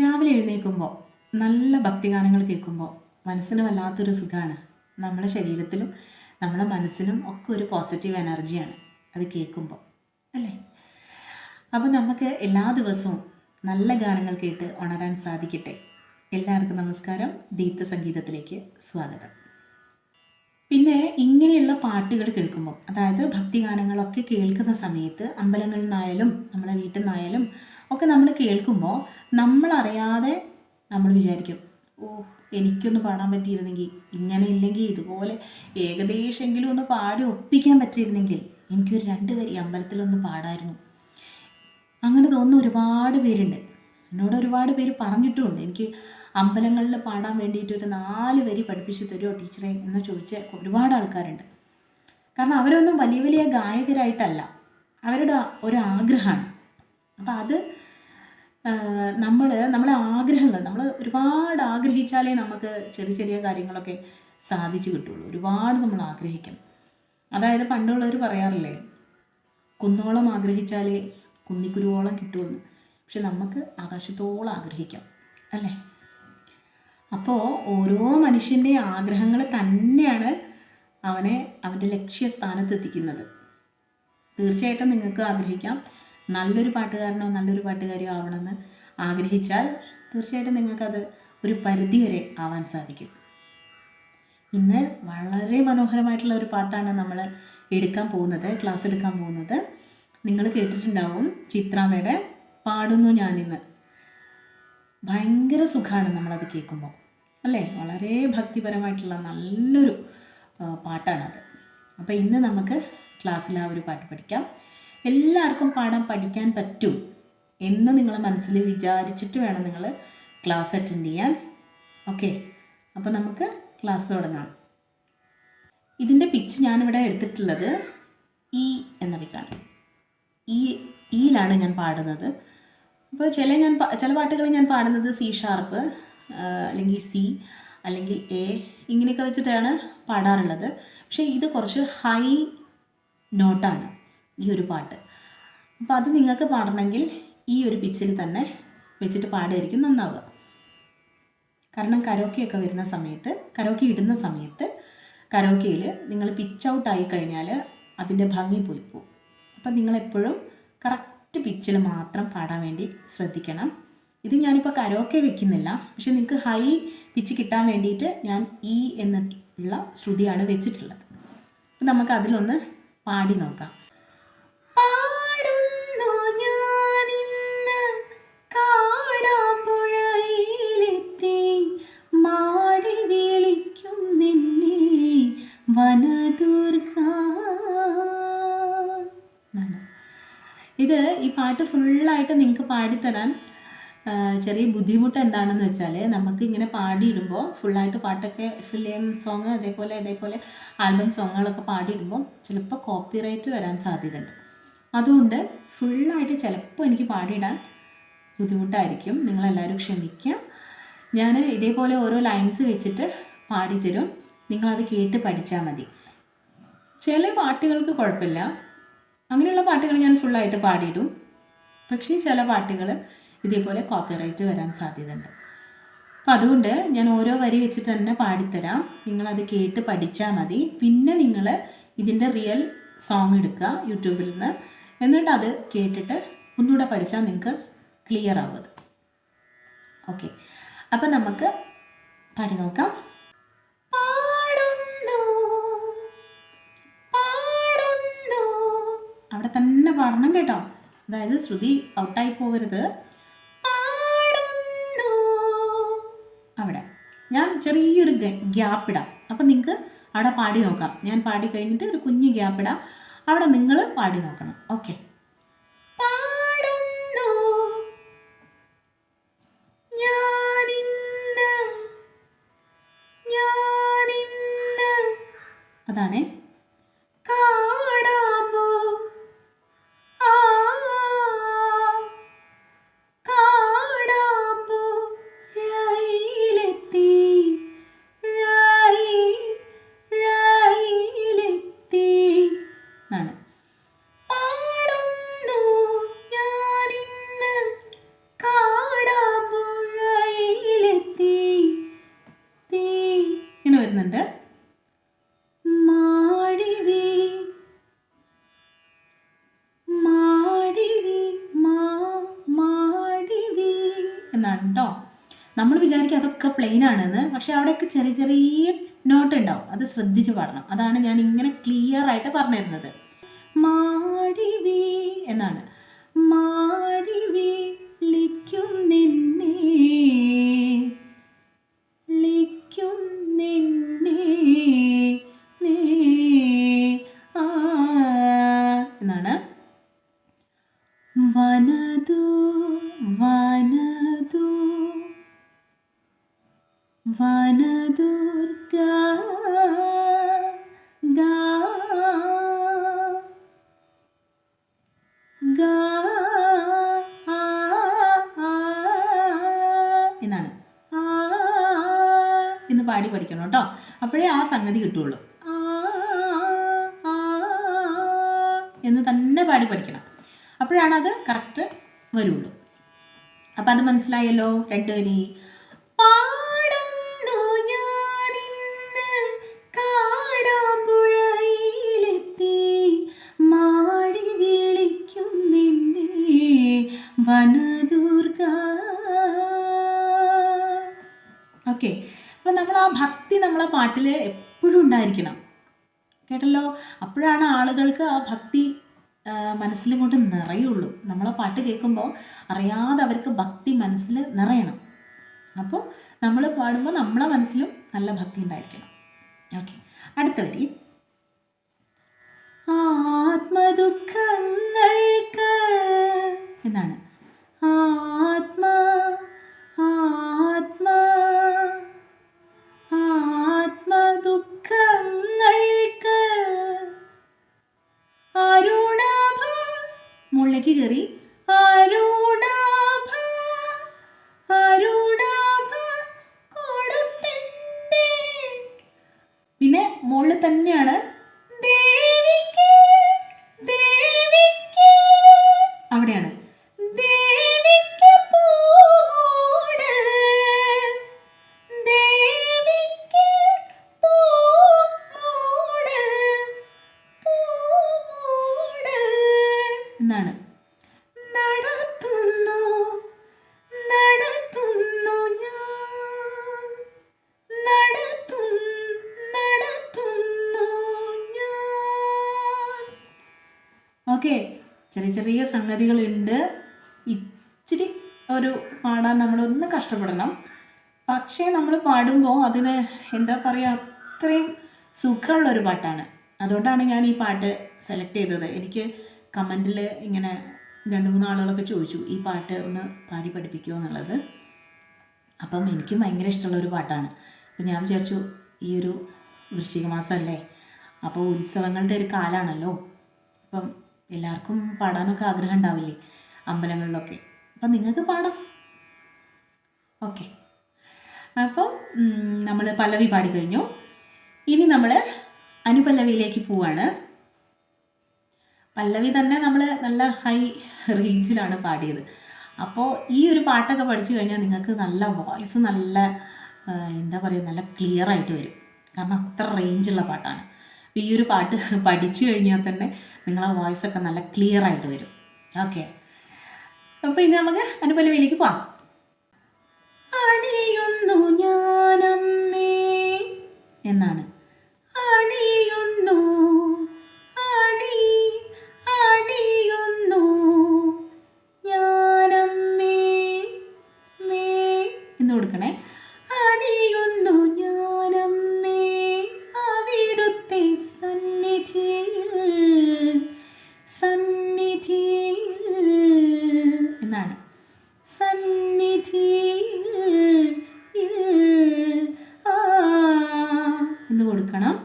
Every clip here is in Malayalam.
രാവിലെ എഴുന്നേൽക്കുമ്പോൾ നല്ല ഭക്തിഗാനങ്ങൾ കേൾക്കുമ്പോൾ മനസ്സിന് വല്ലാത്തൊരു സുഖമാണ്. നമ്മുടെ ശരീരത്തിലും നമ്മുടെ മനസ്സിനും ഒക്കെ ഒരു പോസിറ്റീവ് എനർജിയാണ് അത് കേൾക്കുമ്പോൾ, അല്ലേ? അപ്പോൾ നമുക്ക് എല്ലാ ദിവസവും നല്ല ഗാനങ്ങൾ കേട്ട് ഉണരാൻ സാധിക്കട്ടെ. എല്ലാവർക്കും നമസ്കാരം. ദീപ്ത സംഗീതത്തിലേക്ക് സ്വാഗതം. പിന്നെ ഇങ്ങനെയുള്ള പാട്ടുകൾ കേൾക്കുമ്പോൾ, അതായത് ഭക്തിഗാനങ്ങളൊക്കെ കേൾക്കുന്ന സമയത്ത് അമ്പലങ്ങളിൽ നിന്നായാലും നമ്മളെ വീട്ടിൽ നിന്നായാലും ഒക്കെ നമ്മൾ കേൾക്കുമ്പോൾ നമ്മളറിയാതെ നമ്മൾ വിചാരിക്കും, ഓ എനിക്കൊന്ന് പാടാൻ പറ്റിയിരുന്നെങ്കിൽ, ഇങ്ങനെ ഇല്ലെങ്കിൽ ഇതുപോലെ ഏകദേശമെങ്കിലും ഒന്ന് പാടി ഒപ്പിക്കാൻ പറ്റിയിരുന്നെങ്കിൽ എനിക്കൊരു 2 വരി അമ്പലത്തിലൊന്ന് പാടായിരുന്നു. അങ്ങനെ തോന്നുന്ന ഒരുപാട് പേരുണ്ട്. എന്നോട് ഒരുപാട് പേര് പറഞ്ഞിട്ടുമുണ്ട്, എനിക്ക് അമ്പലങ്ങളിൽ പാടാൻ വേണ്ടിയിട്ട് ഒരു 4 വരി പഠിപ്പിച്ച് തരുമോ ടീച്ചറെ എന്ന് ചോദിച്ച ഒരുപാട് ആൾക്കാരുണ്ട്. കാരണം അവരൊന്നും വലിയ വലിയ ഗായകരായിട്ടല്ല, അവരുടെ ഒരു ആഗ്രഹമാണ്. അപ്പോൾ അത് നമ്മളെ ആഗ്രഹങ്ങൾ നമ്മൾ ഒരുപാട് ആഗ്രഹിച്ചാലേ നമുക്ക് ചെറിയ ചെറിയ കാര്യങ്ങളൊക്കെ സാധിച്ചു കിട്ടുള്ളൂ. ഒരുപാട് നമ്മൾ ആഗ്രഹിക്കണം. അതായത് പണ്ടുള്ളവർ പറയാറില്ലേ, കുന്നോളം ആഗ്രഹിച്ചാലേ കുന്നിക്കുരുവോളം കിട്ടുമെന്ന്. പക്ഷെ നമുക്ക് ആകാശത്തോളം ആഗ്രഹിക്കാം, അല്ലേ? അപ്പോൾ ഓരോ മനുഷ്യൻ്റെ ആഗ്രഹങ്ങൾ തന്നെയാണ് അവനെ അവൻ്റെ ലക്ഷ്യസ്ഥാനത്ത് എത്തിക്കുന്നത്. തീർച്ചയായിട്ടും നിങ്ങൾക്ക് ആഗ്രഹിക്കാം, നല്ലൊരു പാട്ടുകാരനോ നല്ലൊരു പാട്ടുകാരിയോ ആവണമെന്ന് ആഗ്രഹിച്ചാൽ തീർച്ചയായിട്ടും നിങ്ങൾക്കത് ഒരു പരിധി വരെ ആവാൻ സാധിക്കും. ഇന്ന് വളരെ മനോഹരമായിട്ടുള്ള ഒരു പാട്ടാണ് നമ്മൾ ക്ലാസ് എടുക്കാൻ പോകുന്നത്. നിങ്ങൾ കേട്ടിട്ടുണ്ടാവും ചിത്രാമ്മയുടെ പാടുന്നു ഞാനിന്ന്. ഭയങ്കര സുഖമാണ് നമ്മളത് കേൾക്കുമ്പോൾ, അല്ലേ? വളരെ ഭക്തിപരമായിട്ടുള്ള നല്ലൊരു പാട്ടാണത്. അപ്പോൾ ഇന്ന് നമുക്ക് ക്ലാസ്സിൽ ആ ഒരു പാട്ട് പഠിക്കാം. എല്ലാവർക്കും പാടാൻ പഠിക്കാൻ പറ്റും എന്ന് നിങ്ങൾ മനസ്സിൽ വിചാരിച്ചിട്ട് വേണം നിങ്ങൾ ക്ലാസ് അറ്റൻഡ് ചെയ്യാൻ. ഓക്കെ, അപ്പോൾ നമുക്ക് ക്ലാസ് തുടങ്ങാം. ഇതിൻ്റെ പിച്ച് ഞാനിവിടെ എടുത്തിട്ടുള്ളത് ഇ എന്ന പിച്ചാണ്. ഈയിലാണ് ഞാൻ പാടുന്നത്. അപ്പോൾ ചില പാട്ടുകൾ ഞാൻ പാടുന്നത് C# അല്ലെങ്കിൽ C അല്ലെങ്കിൽ A ഇങ്ങനെയൊക്കെ വെച്ചിട്ടാണ് പാടാറുള്ളത്. പക്ഷേ ഇത് കുറച്ച് ഹൈ നോട്ടാണ് ഈ ഒരു പാട്ട്. അപ്പോൾ അത് നിങ്ങൾക്ക് പാടണമെങ്കിൽ ഈ ഒരു പിച്ചിൽ തന്നെ വെച്ചിട്ട് പാടുമായിരിക്കും നന്നാവുക. കാരണം കരോക്കെ ഇടുന്ന സമയത്ത് കരോക്കയിൽ നിങ്ങൾ പിച്ച് ഔട്ട് ആയി കഴിഞ്ഞാൽ അതിൻ്റെ ഭംഗി പോയി പോകും. അപ്പം നിങ്ങളെപ്പോഴും കറക്റ്റ് പിച്ചിൽ മാത്രം പാടാൻ വേണ്ടി ശ്രദ്ധിക്കണം. ഇത് ഞാനിപ്പോൾ കരോക്കെ വെക്കുന്നില്ല, പക്ഷെ നിങ്ങൾക്ക് ഹൈ പിച്ച് കിട്ടാൻ വേണ്ടിയിട്ട് ഞാൻ ഈ എന്നുള്ള ശ്രുതിയാണ് വെച്ചിട്ടുള്ളത്. അപ്പം നമുക്ക് അതിലൊന്ന് പാടി നോക്കാം. പാടുന്നു ഞാനിന്ന് കാടാമ്പുഴയിലെത്തി, മാടി വിളിക്കും നിന്നെ വനദുർഗ. ഇത് ഈ പാട്ട് ഫുള്ളായിട്ട് നിങ്ങൾക്ക് പാടിത്തരാൻ ചെറിയ ബുദ്ധിമുട്ട് എന്താണെന്ന് വെച്ചാൽ, നമുക്ക് ഇങ്ങനെ പാടിയിടുമ്പോൾ ഫുള്ളായിട്ട് പാട്ടൊക്കെ ഫിലിം സോങ് അതേപോലെ ആൽബം സോങ്ങുകളൊക്കെ പാടിയിടുമ്പോൾ ചിലപ്പോൾ കോപ്പിറൈറ്റ് വരാൻ സാധ്യതയുണ്ട്. അതുകൊണ്ട് ഫുള്ളായിട്ട് ചിലപ്പോൾ എനിക്ക് പാടിയിടാൻ ബുദ്ധിമുട്ടായിരിക്കും. നിങ്ങളെല്ലാവരും ക്ഷമിക്കുക. ഞാൻ ഇതേപോലെ ഓരോ ലൈൻസ് വെച്ചിട്ട് പാടിത്തരും, നിങ്ങളത് കേട്ട് പഠിച്ചാൽ മതി. ചില പാട്ടുകൾക്ക് കുഴപ്പമില്ല, അങ്ങനെയുള്ള പാട്ടുകൾ ഞാൻ ഫുള്ളായിട്ട് പാടിയിടും. പക്ഷേ ചില പാട്ടുകൾ ഇതേപോലെ കോപ്പിറൈറ്റ് വരാൻ സാധ്യതയുണ്ട്. അപ്പോൾ അതുകൊണ്ട് ഞാൻ ഓരോ വരി വെച്ചിട്ട് തന്നെ പാടിത്തരാം, നിങ്ങളത് കേട്ട് പഠിച്ചാൽ മതി. പിന്നെ നിങ്ങൾ ഇതിൻ്റെ റിയൽ സോങ് എടുക്കുക യൂട്യൂബിൽ നിന്ന്, എന്നിട്ട് അത് കേട്ടിട്ട് ഒന്നുകൂടെ പഠിച്ചാൽ നിങ്ങൾക്ക് ക്ലിയർ ആവും. ഓക്കെ, അപ്പം നമുക്ക് പാടി നോക്കാം. അവിടെ തന്നെ പാടണം കേട്ടോ, അതായത് ശ്രുതി ഔട്ടായി പോകരുത്. അവിടെ ഞാൻ ചെറിയൊരു ഗ്യാപ്പ് ഇടാം, അപ്പം നിങ്ങൾക്ക് അവിടെ പാടി നോക്കാം. ഞാൻ പാടി കഴിഞ്ഞിട്ട് ഒരു കുഞ്ഞ് ഗ്യാപ്പ് ഇടാം, അവിടെ നിങ്ങൾ പാടി നോക്കണം. ഓക്കെ, അതാണേ. എന്നാണ് കേട്ടോ. നമ്മൾ വിചാരിക്കും അതൊക്കെ പ്ലെയിൻ ആണെന്ന്, പക്ഷെ അവിടെയൊക്കെ ചെറിയ ചെറിയ നോട്ട് ഉണ്ടാവും. അത് ശ്രദ്ധിച്ച് പാടണം. അതാണ് ഞാൻ ഇങ്ങനെ ക്ലിയർ ആയിട്ട് പറഞ്ഞു തരുന്നത്. മാടിവി എന്നാണ്. മാടിവി ലിക്കും നിന്നെ, ലിക്കും നിന്നെ എന്നാണ്. വനദു വനദു വനദുർഗ ഗാ ഗാ എന്നാണ്. എന്ന് പാടി പഠിക്കണം കേട്ടോ. അപ്പോഴേ ആ സംഗതി കിട്ടുള്ളൂ. എന്ന് തന്നെ പാടി പഠിക്കണം. അപ്പോഴാണ് അത് കറക്റ്റ് വരുള്ളൂ. അപ്പം അത് മനസ്സിലായല്ലോ. 2 വരി. പാടുന്നു ഞാനിന്ന് കാടാമ്പുഴയിലെത്തി, മാടി വിളിക്കും നിന്നെ വനദുർഗ. ഓക്കെ. അപ്പം നമ്മൾ ആ ഭക്തി നമ്മളെ പാട്ടിൽ എപ്പോഴും ഉണ്ടായിരിക്കണം. കേട്ടല്ലോ. അപ്പോഴാണ് ആളുകൾക്ക് ആ ഭക്തി മനസ്സിലും കൊണ്ട് നിറയുള്ളൂ. നമ്മളെ പാട്ട് കേൾക്കുമ്പോൾ അറിയാതെ അവർക്ക് ഭക്തി മനസ്സിൽ നിറയണം. അപ്പോൾ നമ്മൾ പാടുമ്പോൾ നമ്മളെ മനസ്സിലും നല്ല ഭക്തി ഉണ്ടായിരിക്കണം. ഓക്കെ. അടുത്ത വരി. ആത്മദുഃഖങ്ങൾക്ക് എന്നാണ്. ആത്മദുഃഖങ്ങൾക്ക് അരുണാഭ മുകളിലേക്ക് കയറി. അരുണാഭ അരുണാഭ കൊടുത്തന്നെ. പിന്നെ മുകളിൽ തന്നെയാണ് ദേവിക്ക് ദേവിക്ക്, അവിടെയാണ് ദേവിക്ക് പൂമൂട്, ദേവിക്ക് പൂമൂട് പൂമൂട് എന്നാണ്. നടത്തുന്നു നടത്തുന്നു ഞാൻ, നടത്തുന്നു ഞാൻ. ഓക്കെ. ചെറിയ ചെറിയ സംഗതികളുണ്ട്. ഇച്ചിരി ഒരു പാടാൻ നമ്മളൊന്ന് കഷ്ടപ്പെടണം. പക്ഷേ നമ്മൾ പാടുമ്പോൾ അതിന് എന്താ പറയുക, അത്രയും സുഖമുള്ളൊരു പാട്ടാണ്. അതുകൊണ്ടാണ് ഞാൻ ഈ പാട്ട് സെലക്ട് ചെയ്തത്. എനിക്ക് കമൻറ്റിൽ ഇങ്ങനെ 2-3 ആളുകളൊക്കെ ചോദിച്ചു ഈ പാട്ട് ഒന്ന് പാടി പഠിപ്പിക്കുമോ എന്നുള്ളത്. അപ്പം എനിക്ക് ഭയങ്കര ഇഷ്ടമുള്ളൊരു പാട്ടാണ്. അപ്പം ഞാൻ വിചാരിച്ചു ഈ ഒരു വൃശ്ചിക മാസമല്ലേ, അപ്പോൾ ഉത്സവങ്ങളുടെ ഒരു കാലമാണല്ലോ. അപ്പം എല്ലാവർക്കും പാടാനൊക്കെ ആഗ്രഹം ഉണ്ടാവില്ലേ അമ്പലങ്ങളിലൊക്കെ. അപ്പം നിങ്ങൾക്ക് പാടാം. ഓക്കെ. അപ്പം നമ്മൾ പല്ലവി പാടിക്കഴിഞ്ഞു. ഇനി നമ്മൾ അനുപല്ലവിയിലേക്ക് പോവാണ്. പല്ലവി തന്നെ നമ്മൾ നല്ല ഹൈ റേഞ്ചിലാണ് പാടിയത്. അപ്പോൾ ഈ ഒരു പാട്ടൊക്കെ പഠിച്ചു കഴിഞ്ഞാൽ നിങ്ങൾക്ക് നല്ല വോയിസ്, നല്ല എന്താ പറയുക, നല്ല ക്ലിയർ ആയിട്ട് വരും. കാരണം അത്ര റേഞ്ചുള്ള പാട്ടാണ്. അപ്പോൾ ഈ ഒരു പാട്ട് പഠിച്ചു കഴിഞ്ഞാൽ തന്നെ നിങ്ങളെ വോയിസൊക്കെ നല്ല ക്ലിയർ ആയിട്ട് വരും. ഓക്കെ. അപ്പോൾ ഇനി നമുക്ക് അനുപല്ലവിയിലേക്ക് പോവാം. അണിയുന്നു ഞാനമ്മേ എന്നാണ്. അണിയുന്നു അണിയുന്നു ഞാനമ്മേ മേ എന്ന് കൊടുക്കണേ. അണിയുന്നു ഞാനമ്മേ അവിടുത്തെ സന്നിധിയിൽ എന്നാണ്. എന്ന് കൊടുക്കണം.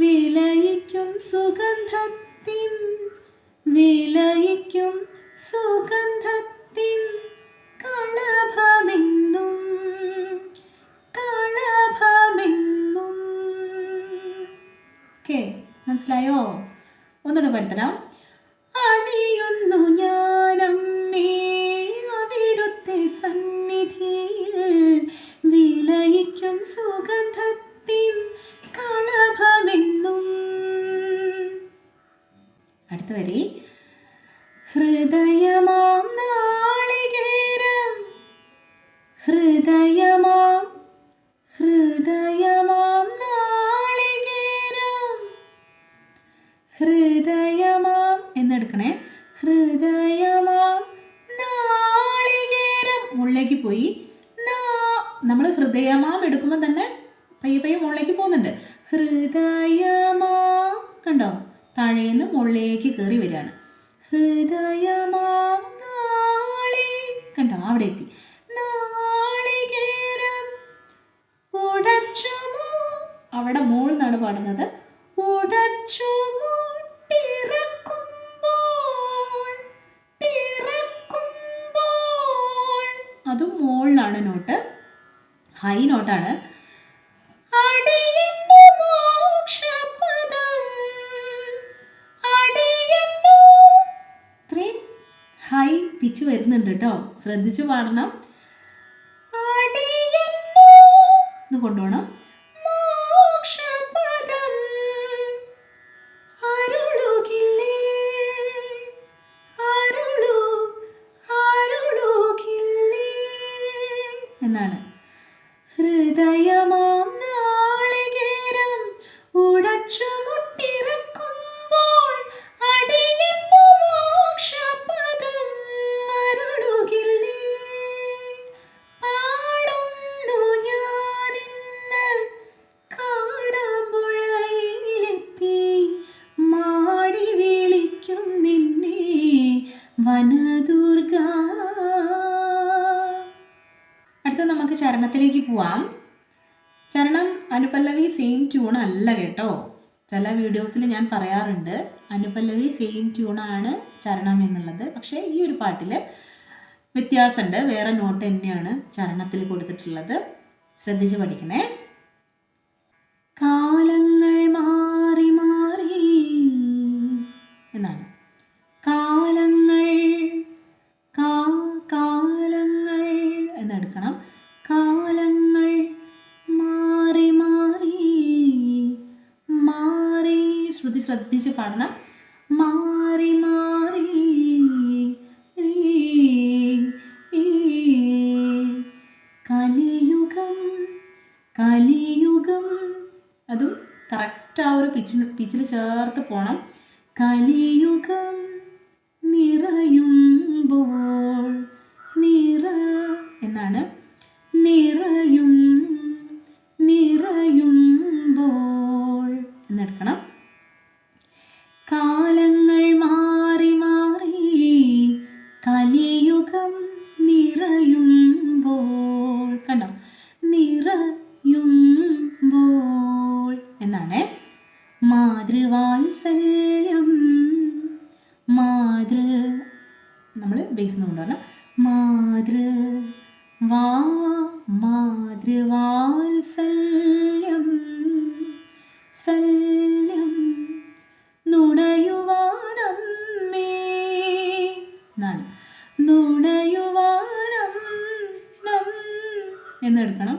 വിളയിക്കും സുഗന്ധത്തിൻ കളഭമെന്നും. ഓക്കെ, മനസ്സിലായോ? ഒന്നുകൂടെ പഠിത്തണം. അണിയുന്നു ഞാനമ്മേ അവിടുത്തെ സന്നിധിയിൽ വിളയിക്കും സുഗന്ധത്തിൻ കളഭമെന്നും. അടുത്ത വരി. ഹൃദയമാം നാളികേരം ഹൃദയമാം ഹൃദയമാം നാളികേരം, ഹൃദയമാം എന്നെടുക്കണേ. ഹൃദയമാം നാളികേരം മുകളിലേക്ക് പോയി. നമ്മൾ ഹൃദയമാം എടുക്കുമ്പോൾ തന്നെ പയ്യെ പയ്യെ മുകളിലേക്ക് പോകുന്നുണ്ട്. ഹൃദയമാം കണ്ടോ, താഴേന്ന് മുകളിലേക്ക് കയറി വരികയാണ്. ഹൃദയമാം നാളി കണ്ടോ, അവിടെ എത്തി. നാളികേരം ഉടച്ചുമോ, അവിടെ മോൾ എന്നാണ് പാടുന്നത്. ഉടച്ചുമോ അതും മോളിലാണ് നോട്ട്, ഹൈ നോട്ടാണ്. ഇത്രയും ഹൈ പിച്ച് വരുന്നുണ്ട് കേട്ടോ, ശ്രദ്ധിച്ച് പാടണം. എന്ന് കൊണ്ടുപോകണം. എന്നാണ്. ഹൃദയമാം നാളികേരം ഉടച്ചു മുട്ടിറക്കുമ്പോൾ അടിയന്റെ മോക്ഷപദം അരുളുകില്ലേ. പാടുന്നു ഞാനിന്ന് കാടാമ്പുഴയിലെത്തി, മാടി വിളിക്കും നിന്നെ വനദുർഗ. അടുത്ത നമുക്ക് ചരണത്തിലേക്ക് പോവാം. ചരണം അനുപല്ലവി സെയിം ട്യൂൺ അല്ല കേട്ടോ. ചില വീഡിയോസിൽ ഞാൻ പറയാറുണ്ട് അനുപല്ലവി സെയിം ട്യൂണാണ് ചരണം എന്നുള്ളത്. പക്ഷേ ഈ ഒരു പാട്ടിൽ വ്യത്യാസമുണ്ട്, വേറെ നോട്ട് തന്നെയാണ് ചരണത്തിൽ കൊടുത്തിട്ടുള്ളത്. ശ്രദ്ധിച്ച് പഠിക്കണേ. കാലങ്ങൾ മാറി മാറി എന്നാണ്. കാലങ്ങൾ കാലങ്ങൾ എന്നെടുക്കണം. കാലങ്ങൾ മാറി മാറി മാറി, ശ്രുതി ശ്രദ്ധിച്ച് പാടണം. മാറി മാറി കലിയുഗം കലിയുഗം, അതും കറക്റ്റ് ആ ഒരു പിച്ചിൽ ചേർത്ത് പോകണം. കലിയുഗം നിറയുമ്പോൾ എന്നാണ്. നിറയുമ്പോൾ എന്നെടുക്കണം. കാലങ്ങൾ മാറി മാറി കലിയുഗം നിറയുമ്പോൾ കണ്ടോ, നിറയുമ്പോൾ എന്നാണ്. മാതൃവാത്സല്യം നമ്മൾ ബേസ് കൊണ്ടുവരണം. മാതൃവാത്സല്യം സല്യം നുണയുവാനമ്മേ എന്നാണ്. നുണയുവാനം എന്നെടുക്കണം.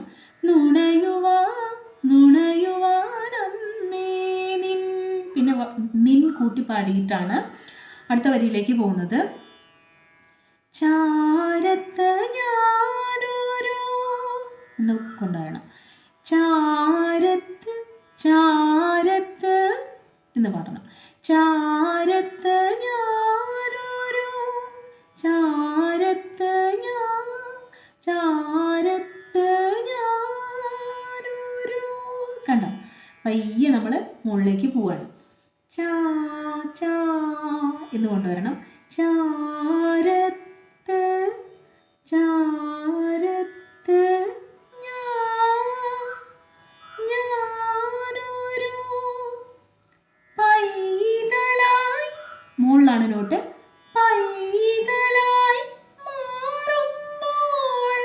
നുണയുവാനമ്മേ നിൻ, പിന്നെ നിൻ കൂട്ടി പാടിയിട്ടാണ് അടുത്ത വരിയിലേക്ക് പോകുന്നത്. ചാരത്ത് ഞാനൊരു എന്ന് കൊണ്ടുവരണം. ചാരത്ത് ചാരത്ത് എന്ന് പാടണം. ചാരത്ത് ഞാനൊരു ചാരത്ത് ചാരത്ത് ഞാനൊരു കണ്ടോ, പയ്യെ നമ്മൾ മുകളിലേക്ക് പോവാണ്. ചാ ചാ എന്ന് കൊണ്ടുവരണം. ചാരത്ത് ചാരത്ത് ഞാനൊരു പൈതലായി, മുകളിലാണ് നോട്ട്. പൈതലായി മാറുമ്പോൾ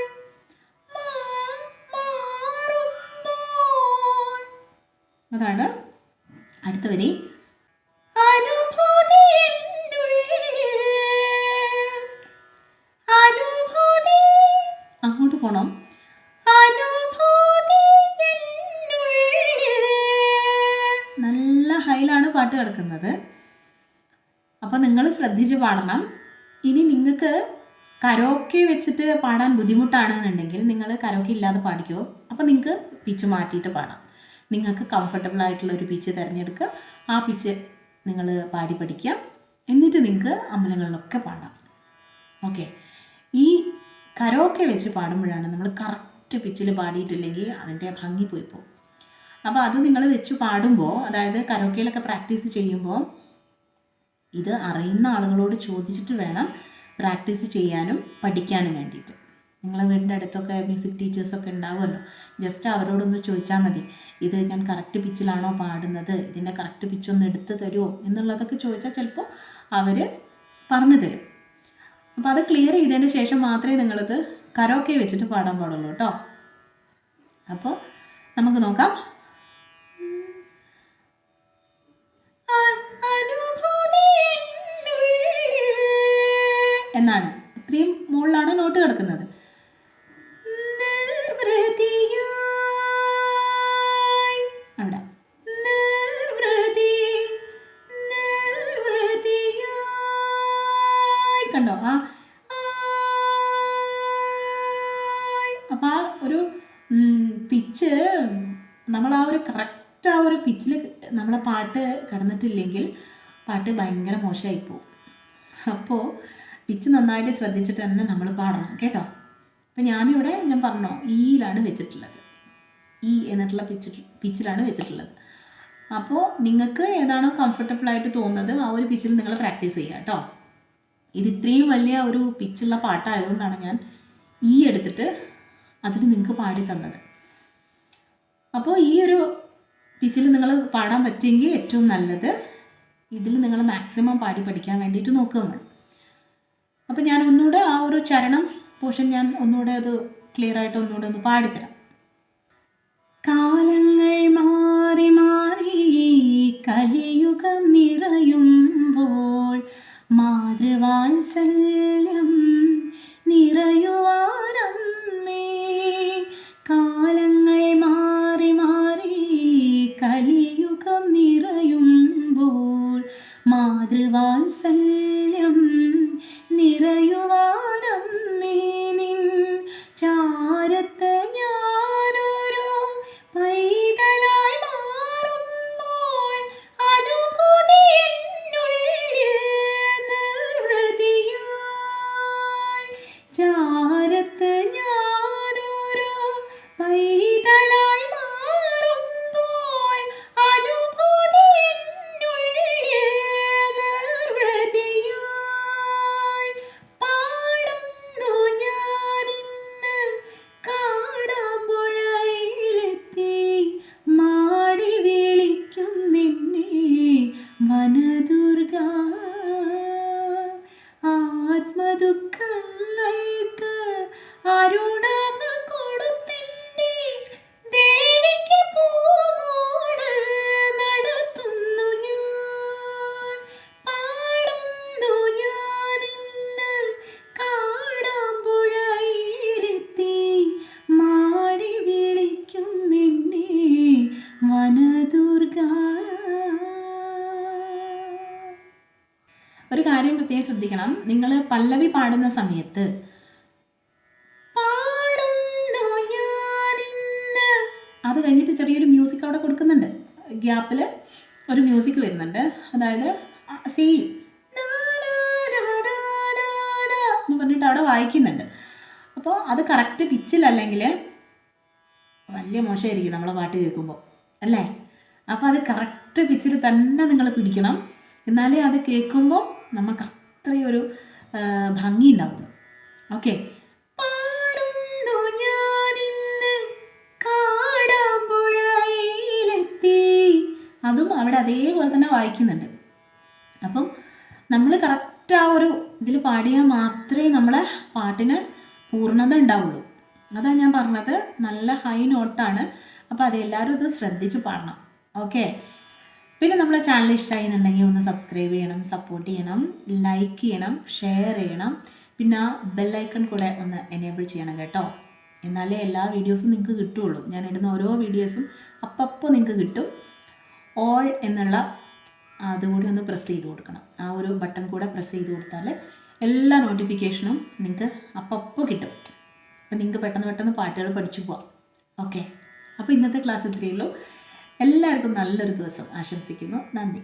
അതാണ് അടുത്ത വരി. അങ്ങോട്ട് പോണം. നല്ല ഹൈലാണ് പാട്ട് കിടക്കുന്നത്. അപ്പം നിങ്ങൾ ശ്രദ്ധിച്ച് പാടണം. ഇനി നിങ്ങൾക്ക് കരോക്കെ വെച്ചിട്ട് പാടാൻ ബുദ്ധിമുട്ടാണെന്നുണ്ടെങ്കിൽ നിങ്ങൾ കരോക്കെ ഇല്ലാതെ പാടിക്കോ. അപ്പോൾ നിങ്ങൾക്ക് പിച്ച് മാറ്റിയിട്ട് പാടാം. നിങ്ങൾക്ക് കംഫർട്ടബിൾ ആയിട്ടുള്ള ഒരു പിച്ച് തിരഞ്ഞെടുക്കുക, ആ പിച്ച് നിങ്ങൾ പാടി പഠിക്കുക, എന്നിട്ട് നിങ്ങൾക്ക് അമ്പലങ്ങളിലൊക്കെ പാടാം. ഓക്കെ. ഈ കരോക്കെ വെച്ച് പാടുമ്പോഴാണ് നമ്മൾ കറക്റ്റ് പിച്ചിൽ പാടിയിട്ടില്ലെങ്കിൽ അതിൻ്റെ ഭംഗി പോയി പോകും. അപ്പോൾ അത് നിങ്ങൾ വെച്ച് പാടുമ്പോൾ, അതായത് കരോക്കയിലൊക്കെ പ്രാക്ടീസ് ചെയ്യുമ്പോൾ ഇത് അറിയുന്ന ആളുകളോട് ചോദിച്ചിട്ട് വേണം പ്രാക്ടീസ് ചെയ്യാനും പഠിക്കാനും വേണ്ടിയിട്ട്. നിങ്ങളെ വീടിൻ്റെ അടുത്തൊക്കെ മ്യൂസിക് ടീച്ചേഴ്സൊക്കെ ഉണ്ടാവുമല്ലോ, ജസ്റ്റ് അവരോടൊന്ന് ചോദിച്ചാൽ മതി, ഇത് ഞാൻ കറക്റ്റ് പിച്ചിലാണോ പാടുന്നത്, ഇതിൻ്റെ കറക്റ്റ് പിച്ചൊന്ന് എടുത്ത് തരുമോ എന്നുള്ളതൊക്കെ ചോദിച്ചാൽ ചിലപ്പോൾ അവർ പറഞ്ഞു തരും. അപ്പോൾ അത് ക്ലിയർ ചെയ്തതിന് ശേഷം മാത്രമേ നിങ്ങളിത് കരോക്കെ വെച്ചിട്ട് പാടാൻ പാടുള്ളൂ കേട്ടോ. അപ്പോൾ നമുക്ക് നോക്കാം. എന്നാണ്, ഇത്രയും മുകളിലാണ് നോട്ട് കിടക്കുന്നത്. അവിടെ കണ്ടോ? അപ്പം ആ ഒരു പിച്ച് നമ്മൾ ആ ഒരു കറക്റ്റ് ആ ഒരു പിച്ചിൽ നമ്മളെ പാട്ട് കിടന്നിട്ടില്ലെങ്കിൽ പാട്ട് ഭയങ്കര മോശമായി പോകും. അപ്പോൾ പിച്ച് നന്നായിട്ട് ശ്രദ്ധിച്ചിട്ട് തന്നെ നമ്മൾ പാടണം കേട്ടോ. അപ്പം ഞാൻ പറഞ്ഞോ ഈയിലാണ് വെച്ചിട്ടുള്ളത്, ഈ എന്നിട്ടുള്ള പിച്ചിലാണ് വെച്ചിട്ടുള്ളത്. അപ്പോൾ നിങ്ങൾക്ക് ഏതാണോ കംഫർട്ടബിളായിട്ട് തോന്നുന്നത് ആ ഒരു പിച്ചിൽ നിങ്ങൾ പ്രാക്ടീസ് ചെയ്യുക കേട്ടോ. ഇത് ഇത്രയും വലിയ ഒരു പിച്ചുള്ള പാട്ടായതുകൊണ്ടാണ് ഞാൻ ഈ എടുത്തിട്ട് അതിൽ നിങ്ങൾക്ക് പാടി തന്നത്. അപ്പോൾ ഈ ഒരു പിച്ചിൽ നിങ്ങൾ പാടാൻ പറ്റിയെങ്കിൽ ഏറ്റവും നല്ലത്. ഇതിൽ നിങ്ങൾ മാക്സിമം പാടി പഠിക്കാൻ വേണ്ടിയിട്ട് നോക്കുക വേണം. അപ്പോൾ ഞാൻ ഒന്നുകൂടെ ആ ഒരു ചരണം പോർഷൻ ഞാൻ ഒന്നുകൂടെ അത് ക്ലിയർ ആയിട്ട് ഒന്നുകൂടെ ഒന്ന് പാടിത്തരാം. കാലങ്ങൾ മാറി മാറി കലിയുഗം നിറയുമ്പോൾ മാതൃവാത്സല്യം നിറയുവാനമ്മേ. കാലങ്ങൾ മാറി മാറി കലിയുഗം നിറയുമ്പോൾ മാതൃവാത്സല്യം നിറയുവാനമ്മേ. നിൻ ചാരത്ത് ഞാനൊരു പൈതലായി മാറുമ്പോൾ അനുഭൂതി എന്നുള്ളിൽ നിർവൃതിയായി. ചാരത്ത് ഞാനൊരു പൈതലായി മാറുമ്പോൾ അനുഭൂതി എന്നുള്ളിൽ നിർവൃതിയായി. പാടുന്നു ഞാനിന്ന് കാടാമ്പുഴയിലെത്തി മാടി വിളിക്കും നിന്നെ വനദുർഗ. ആത്മദുഃഖങ്ങൾക്ക് അരുണമ കൊടുത്തിൻ്റെ ദേവിക്ക് പൂമോടൽ നടത്തുന്നു ഞാൻ. പാടുന്നു ഞാനിന്ന് കാടാമ്പുഴയിലെത്തി മാടി വിളിക്കും നിന്നെ വനദുർഗ. ഒരു കാര്യം പ്രത്യേകം ശ്രദ്ധിക്കണം, നിങ്ങൾ പല്ലവി പാടുന്ന സമയത്ത് പാടുന്നു ഞാനിന്ന് അത് കഴിഞ്ഞിട്ട് ചെറിയൊരു മ്യൂസിക് അവിടെ കൊടുക്കുന്നുണ്ട്, ഗ്യാപ്പിൽ ഒരു മ്യൂസിക് വരുന്നുണ്ട്. അതായത് സി എന്ന് പറഞ്ഞിട്ട് അവിടെ വായിക്കുന്നുണ്ട്. അപ്പോൾ അത് കറക്റ്റ് പിച്ചിലല്ലെങ്കിൽ വലിയ മോശമായിരിക്കും നമ്മളെ പാട്ട് കേൾക്കുമ്പോൾ, അല്ലേ? അപ്പോൾ അത് കറക്റ്റ് പിച്ചിൽ തന്നെ നിങ്ങൾ പിടിക്കണം, എന്നാലേ അത് കേൾക്കുമ്പോൾ നമുക്ക് അത്രയൊരു ഭംഗി ഉണ്ടാവുള്ളൂ. ഓക്കെ. പാടുന്നു ഞാനിന്ന് കാടാമ്പുഴയിലെത്തി, അതും അവിടെ അതേപോലെ തന്നെ വായിക്കുന്നുണ്ട്. അപ്പം നമ്മൾ കറക്റ്റ് ആ ഒരു ഇതിൽ പാടിയാൽ മാത്രമേ നമ്മളെ പാട്ടിന് പൂർണ്ണത ഉണ്ടാവുള്ളൂ. അതാണ് ഞാൻ പറഞ്ഞത്, നല്ല ഹൈ നോട്ടാണ്. അപ്പോൾ അതെല്ലാവരും ഇത് ശ്രദ്ധിച്ച് പാടണം. ഓക്കെ. പിന്നെ നമ്മളെ ചാനൽ ഇഷ്ടമായി എന്നുണ്ടെങ്കിൽ ഒന്ന് സബ്സ്ക്രൈബ് ചെയ്യണം, സപ്പോർട്ട് ചെയ്യണം, ലൈക്ക് ചെയ്യണം, ഷെയർ ചെയ്യണം. പിന്നെ ആ ബെല്ലൈക്കൺ കൂടെ ഒന്ന് എനേബിൾ ചെയ്യണം കേട്ടോ. എന്നാലേ എല്ലാ വീഡിയോസും നിങ്ങൾക്ക് കിട്ടുകയുള്ളൂ. ഞാൻ ഇടുന്ന ഓരോ വീഡിയോസും അപ്പോൾ നിങ്ങൾക്ക് കിട്ടും. ഓൾ എന്നുള്ള അതുകൂടി ഒന്ന് പ്രസ് ചെയ്ത് കൊടുക്കണം. ആ ഒരു ബട്ടൺ കൂടെ പ്രസ് ചെയ്ത് കൊടുത്താൽ എല്ലാ നോട്ടിഫിക്കേഷനും നിങ്ങൾക്ക് അപ്പോൾ കിട്ടും. അപ്പോൾ നിങ്ങൾക്ക് പെട്ടെന്ന് പാട്ടുകൾ പഠിച്ചു പോവാം. ഓക്കെ, അപ്പോൾ ഇന്നത്തെ ക്ലാസ് ഇത്രയേ ഉള്ളൂ. എല്ലാവർക്കും നല്ലൊരു ദിവസം ആശംസിക്കുന്നു. നന്ദി.